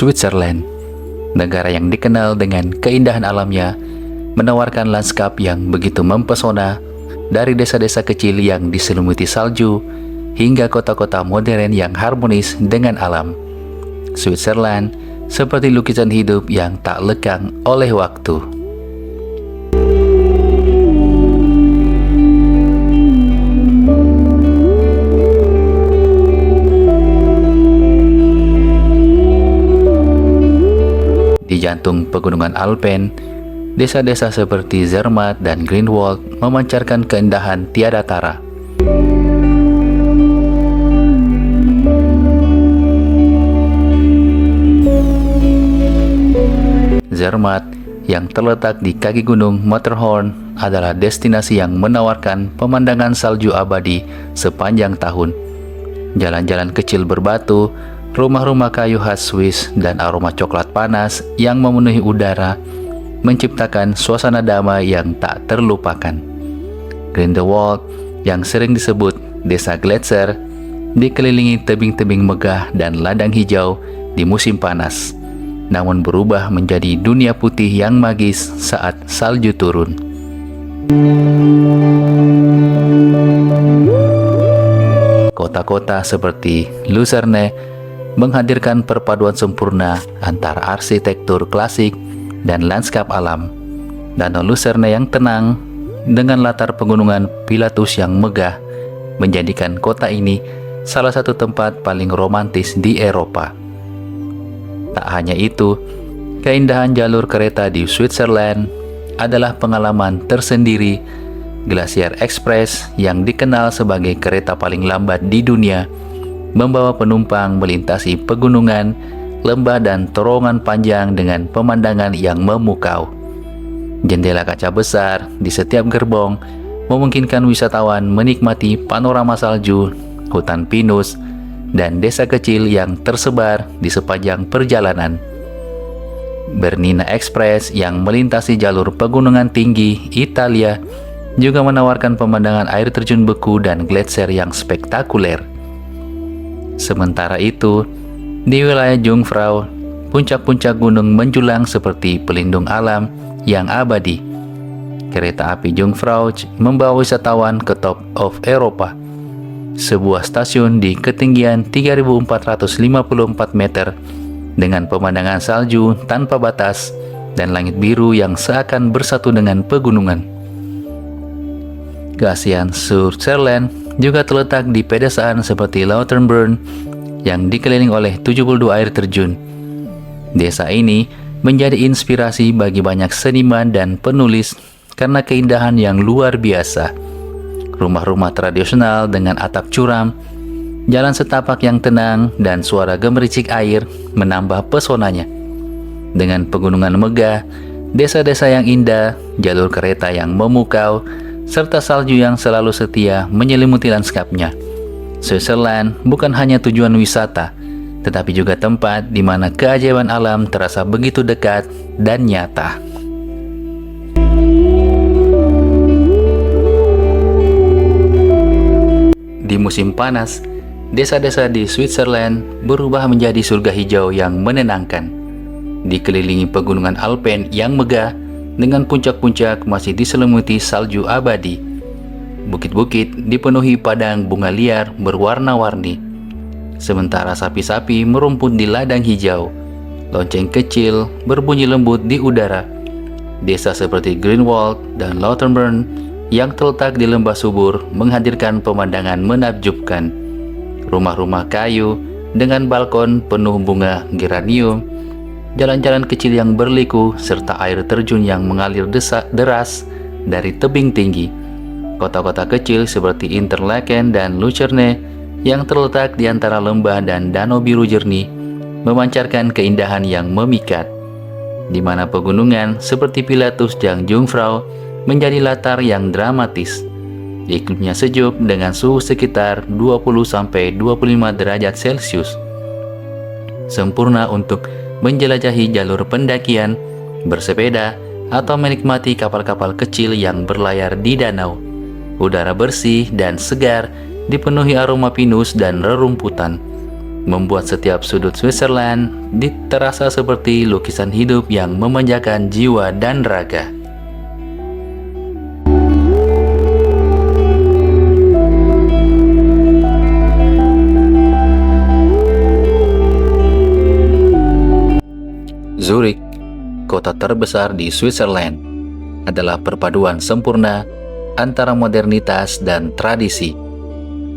Switzerland. Negara yang dikenal dengan keindahan alamnya, menawarkan lanskap yang begitu mempesona, dari desa-desa kecil yang diselimuti salju, hingga kota-kota modern yang harmonis dengan alam. Switzerland seperti lukisan hidup yang tak lekang oleh waktu. Di jantung pegunungan Alpen, desa-desa seperti Zermatt dan Greenwald memancarkan keindahan tiada tara. Zermatt yang terletak di kaki gunung Matterhorn adalah destinasi yang menawarkan pemandangan salju abadi sepanjang tahun. Jalan-jalan kecil berbatu, rumah-rumah kayu khas Swiss, dan aroma coklat panas yang memenuhi udara menciptakan suasana damai yang tak terlupakan. Grindelwald yang sering disebut desa Gletscher dikelilingi tebing-tebing megah dan ladang hijau di musim panas, namun berubah menjadi dunia putih yang magis saat salju turun. Kota-kota seperti Lucerne menghadirkan perpaduan sempurna antara arsitektur klasik dan lanskap alam. Danau Lucerne yang tenang dengan latar pegunungan Pilatus yang megah menjadikan kota ini salah satu tempat paling romantis di Eropa. Tak hanya itu, keindahan jalur kereta di Switzerland adalah pengalaman tersendiri. Glacier Express yang dikenal sebagai kereta paling lambat di dunia membawa penumpang melintasi pegunungan, lembah, dan terowongan panjang dengan pemandangan yang memukau. Jendela kaca besar di setiap gerbong memungkinkan wisatawan menikmati panorama salju, hutan pinus, dan desa kecil yang tersebar di sepanjang perjalanan. Bernina Express yang melintasi jalur pegunungan tinggi Italia juga menawarkan pemandangan air terjun beku dan gletser yang spektakuler. Sementara itu, di wilayah Jungfrau, puncak-puncak gunung menjulang seperti pelindung alam yang abadi. Kereta api Jungfrau membawa wisatawan ke Top of Eropa, sebuah stasiun di ketinggian 3.454 meter dengan pemandangan salju tanpa batas dan langit biru yang seakan bersatu dengan pegunungan. Gasian-sur-Serland juga terletak di pedesaan seperti Lauterbrunnen yang dikelilingi oleh 72 air terjun. Desa ini menjadi inspirasi bagi banyak seniman dan penulis karena keindahan yang luar biasa. Rumah-rumah tradisional dengan atap curam, jalan setapak yang tenang, dan suara gemericik air menambah pesonanya. Dengan pegunungan megah, desa-desa yang indah, jalur kereta yang memukau, serta salju yang selalu setia menyelimuti lanskapnya, Switzerland bukan hanya tujuan wisata, tetapi juga tempat di mana keajaiban alam terasa begitu dekat dan nyata. Di musim panas, desa-desa di Switzerland berubah menjadi surga hijau yang menenangkan. Dikelilingi pegunungan Alpen yang megah, dengan puncak-puncak masih diselimuti salju abadi. Bukit-bukit dipenuhi padang bunga liar berwarna-warni, sementara sapi-sapi merumput di ladang hijau. Lonceng kecil berbunyi lembut di udara. Desa seperti Greenwald dan Lauterbrunnen yang terletak di lembah subur menghadirkan pemandangan menakjubkan. Rumah-rumah kayu dengan balkon penuh bunga geranium, jalan-jalan kecil yang berliku, serta air terjun yang mengalir deras dari tebing tinggi. Kota-kota kecil seperti Interlaken dan Lucerne yang terletak di antara lembah dan danau biru jernih memancarkan keindahan yang memikat, di mana pegunungan seperti Pilatus dan Jungfrau menjadi latar yang dramatis. Iklimnya sejuk dengan suhu sekitar 20-25 derajat Celcius, sempurna untuk menjelajahi jalur pendakian, bersepeda, atau menikmati kapal-kapal kecil yang berlayar di danau. Udara bersih dan segar dipenuhi aroma pinus dan rerumputan. membuat setiap sudut Switzerland terasa seperti lukisan hidup yang memanjakan jiwa dan raga. Zurich, kota terbesar di Switzerland, adalah perpaduan sempurna antara modernitas dan tradisi,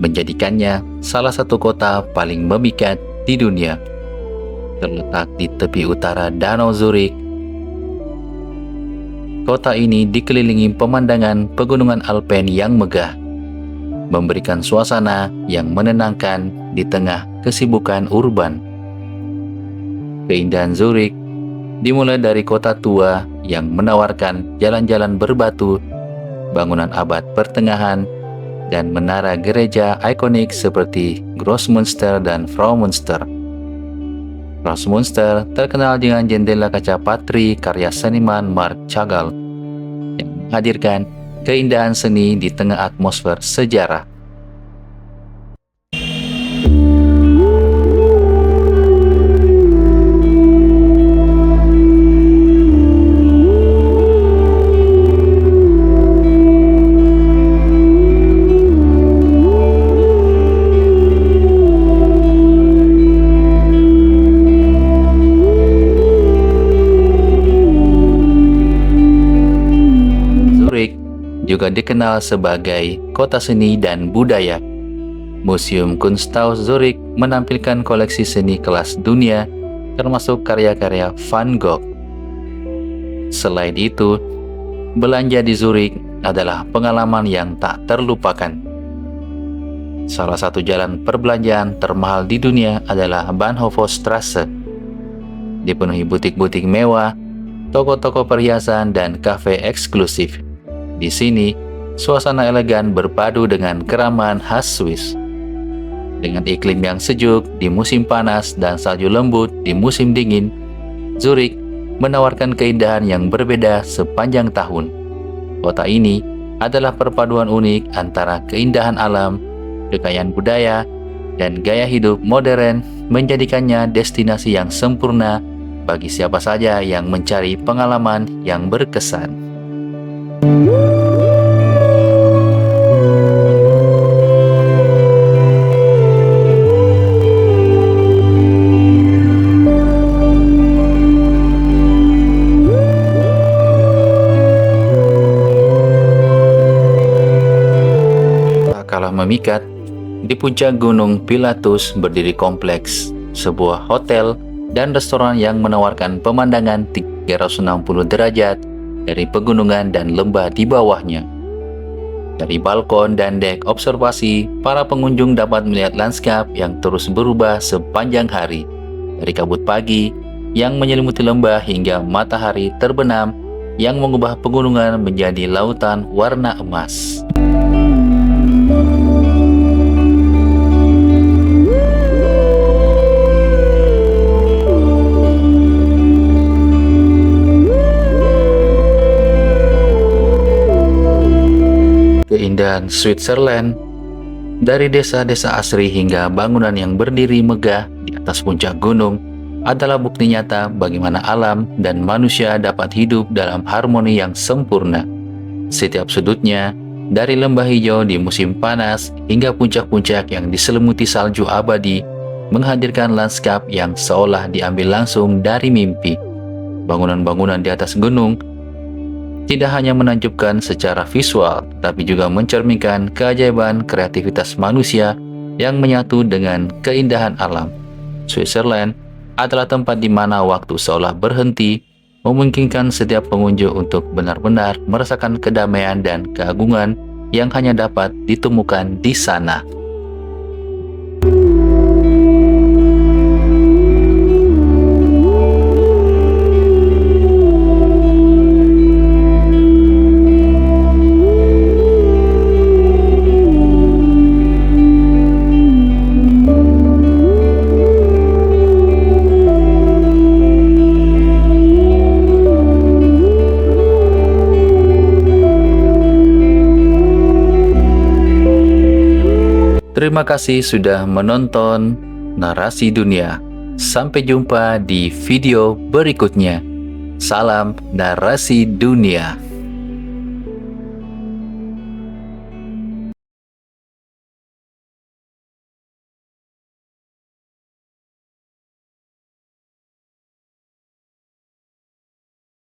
menjadikannya salah satu kota paling memikat di dunia. Terletak di tepi utara Danau Zurich, kota ini dikelilingi pemandangan pegunungan Alpen yang megah, memberikan suasana yang menenangkan di tengah kesibukan urban. Keindahan Zurich dimulai dari kota tua yang menawarkan jalan-jalan berbatu, bangunan abad pertengahan, dan menara gereja ikonik seperti Grossmünster dan Fraumünster. Grossmünster terkenal dengan jendela kaca patri karya seniman Marc Chagall yang menghadirkan keindahan seni di tengah atmosfer sejarah. Juga dikenal sebagai kota seni dan budaya. Museum Kunsthaus Zurich menampilkan koleksi seni kelas dunia, termasuk karya-karya Van Gogh. Selain itu, belanja di Zurich adalah pengalaman yang tak terlupakan. Salah satu jalan perbelanjaan termahal di dunia adalah Bahnhofstrasse. Dipenuhi butik-butik mewah, toko-toko perhiasan, dan kafe eksklusif. Di sini, suasana elegan berpadu dengan keramahan khas Swiss. Dengan iklim yang sejuk di musim panas dan salju lembut di musim dingin, Zurich menawarkan keindahan yang berbeda sepanjang tahun. Kota ini adalah perpaduan unik antara keindahan alam, kekayaan budaya, dan gaya hidup modern, menjadikannya destinasi yang sempurna bagi siapa saja yang mencari pengalaman yang berkesan. Tak kalah memikat, di puncak Gunung Pilatus berdiri kompleks, sebuah hotel dan restoran yang menawarkan pemandangan 360 derajat dari pegunungan dan lembah di bawahnya. Dari balkon dan dek observasi, para pengunjung dapat melihat lanskap yang terus berubah sepanjang hari, dari kabut pagi yang menyelimuti lembah hingga matahari terbenam yang mengubah pegunungan menjadi lautan warna emas. Keindahan Switzerland, dari desa-desa asri hingga bangunan yang berdiri megah di atas puncak gunung, adalah bukti nyata bagaimana alam dan manusia dapat hidup dalam harmoni yang sempurna. Setiap sudutnya, dari lembah hijau di musim panas hingga puncak-puncak yang diselimuti salju abadi, menghadirkan lanskap yang seolah diambil langsung dari mimpi. Bangunan-bangunan di atas gunung tidak hanya menakjubkan secara visual, tapi juga mencerminkan keajaiban kreativitas manusia yang menyatu dengan keindahan alam. Switzerland adalah tempat di mana waktu seolah berhenti, memungkinkan setiap pengunjung untuk benar-benar merasakan kedamaian dan keagungan yang hanya dapat ditemukan di sana. Terima kasih sudah menonton Narasi Dunia. Sampai jumpa di video berikutnya. Salam Narasi Dunia.